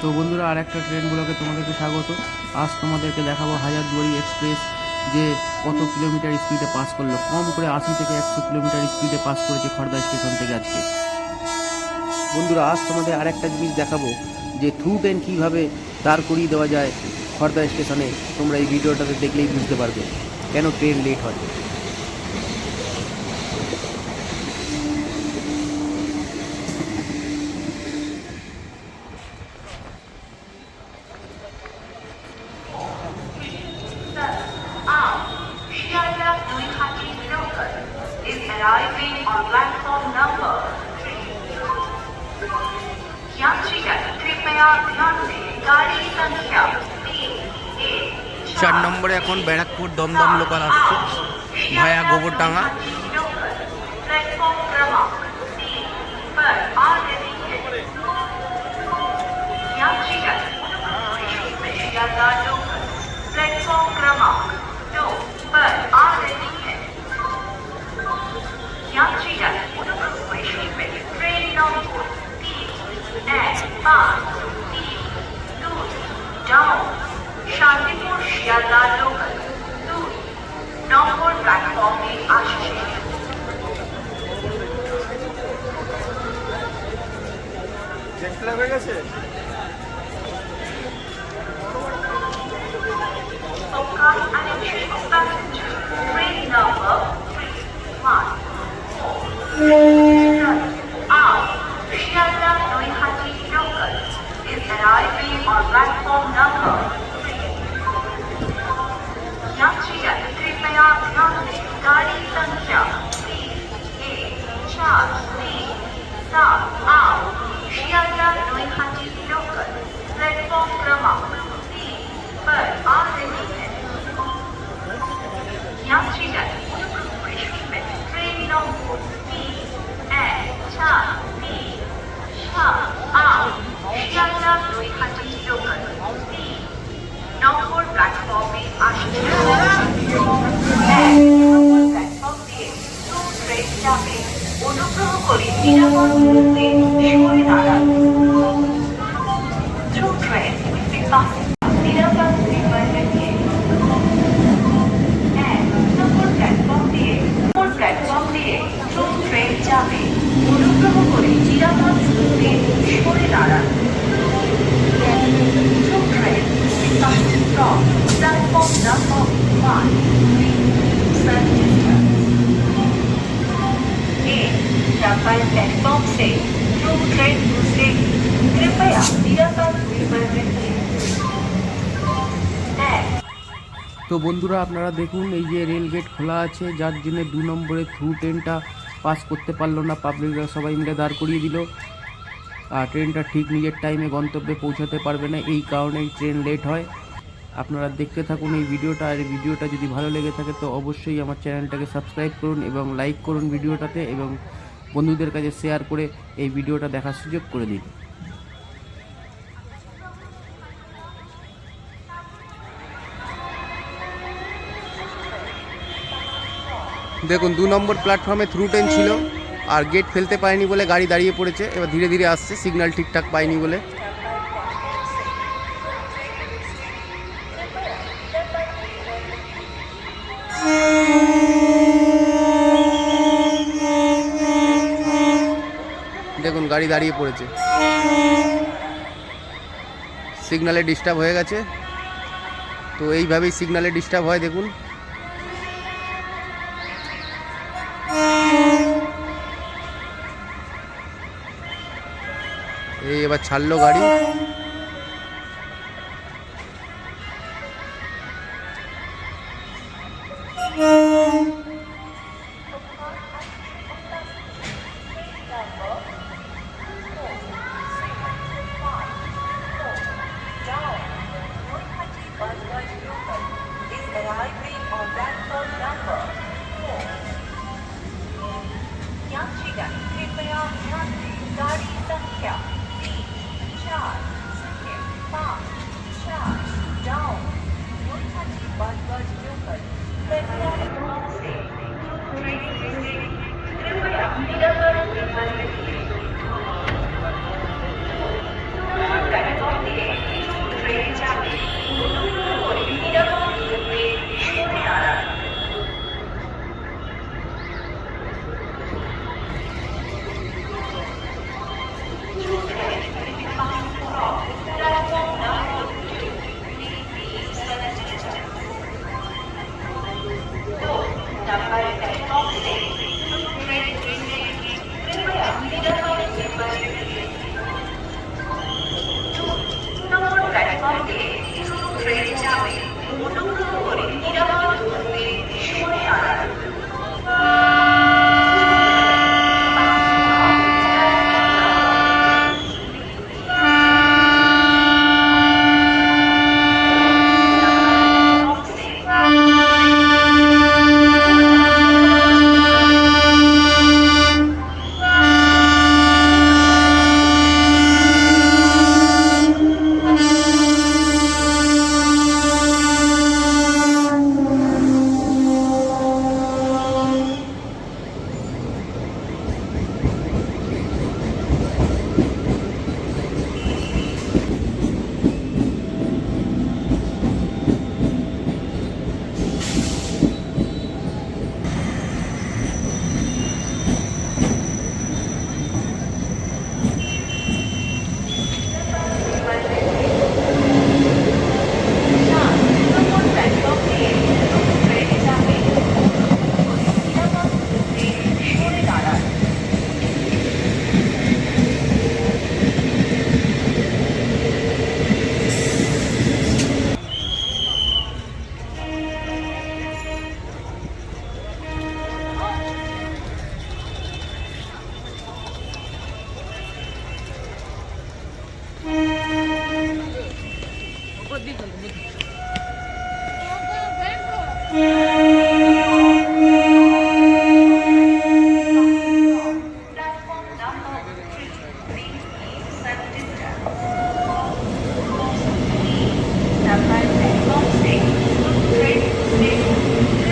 তো বন্ধুরা, আর একটা ট্রেন ব্লগে তোমাদেরকে স্বাগত। আজ তোমাদেরকে দেখাবো হাজারদুয়ারি এক্সপ্রেস যে কত কিলোমিটার স্পিডে পাস করলো। কম করে 80 থেকে 100 কিলোমিটার স্পিডে পাস করেছে খড়দা স্টেশন থেকে আজকে। বন্ধুরা, আজ তোমাদের আর একটা জিনিস দেখাবো যে থ্রু ট্রেন কীভাবে দাঁড় করিয়ে দেওয়া যায় খড়দা স্টেশনে। তোমরা এই ভিডিওটাতে দেখলেই বুঝতে পারবে কেন ট্রেন লেট হয়। Arriving on platform number 3. यात्रीगण कृपया ध्यान दें, गाड़ी संख्या 4 নম্বরে এখন ব্যারাকপুর দমদম লোকাল আসছে ভায়া গোবরডাঙ্গা। प्लेटफॉर्म क्रमांक 3 पर आ रही है। यात्रीगण शियालदह लोकल प्लेटफॉर्म क्रमांक 2 पर आ रही है। यात्रीगण train number 3 down Shantipur Sealdah local 2 নম্বর প্ল্যাটফর্মে আসছে। Focus attention of passenger. Train number 314 Shialdah Noihati local is arriving on platform number 3. यात्रीगण कृपया ध्यान दें, गाड़ी संख्या 31437 शियालदह नोईहाटी लोकल प्लेटफॉर्म क्रमांक 3 पर आ रही है। यात्रीगण ट्रेन नंबर 31437 शियालदह नोईहाटी लोकल 3 নম্বর প্ল্যাটফর্মে আসছে। প্ল্যাটফর্ম দিয়ে ট্রেন যাবে, অনুগ্রহ করে নিরাপদ দূরত্বে সরে দাঁড়ান। Through train, নিরাপদ দূরত্বে রখিয়ে। নম্বর প্ল্যাটফর্ম দিয়ে ট্রেন যাবে, অনুগ্রহ করে নিরাপদ দূরত্বে সরে দাঁড়ান। Through train, from platform number 1 double platform से थ्रू ट्रेन दूसरे कृपया निरापद दूरी पर रखिए। তো বন্ধুরা, আপনারা দেখুন এই যে রেল গেট খোলা আছে, যার জন্য 2 নম্বরে থ্রু ট্রেনটা পাস করতে পারলো না। পাবলিকরা সবাই মিলে দাঁড় করিয়ে দিল, আর ট্রেনটা ঠিক নিজের টাইমে গন্তব্যে পৌঁছাতে পারবে না। এই কারণেই ট্রেন লেট হয়। আপনারা দেখতে থাকুন এই ভিডিওটা। আর এই ভিডিওটা যদি ভালো লেগে থাকে তো অবশ্যই আমার চ্যানেলটাকে সাবস্ক্রাইব করুন এবং লাইক করুন ভিডিওটাতে, এবং বন্ধুদের কাছে শেয়ার করে এই ভিডিওটা দেখার সুযোগ করে দিন। দেখুন 2 নম্বর প্ল্যাটফর্মে থ্রু ট্রেন ছিল, আর গেট ফেলতে পারেনি বলে গাড়ি দাঁড়িয়ে পড়েছে। এবার ধীরে ধীরে আসছে, সিগন্যাল ঠিকঠাক পায়নি বলে। দেখুন গাড়ি দাঁড়িয়ে পড়েছে, সিগন্যালে ডিস্টার্ব হয়ে গেছে। তো এইভাবেই সিগন্যালে ডিস্টার্ব হয়। দেখুন এই এবার ছাড়লো গাড়ি। यात्रीगण कृपया ध्यान दें, गाड़ी संख्या 34054 down Naihati Budge Budge local platform Platform number 3. Please keep some distance. Number platform 6. Good train to stay.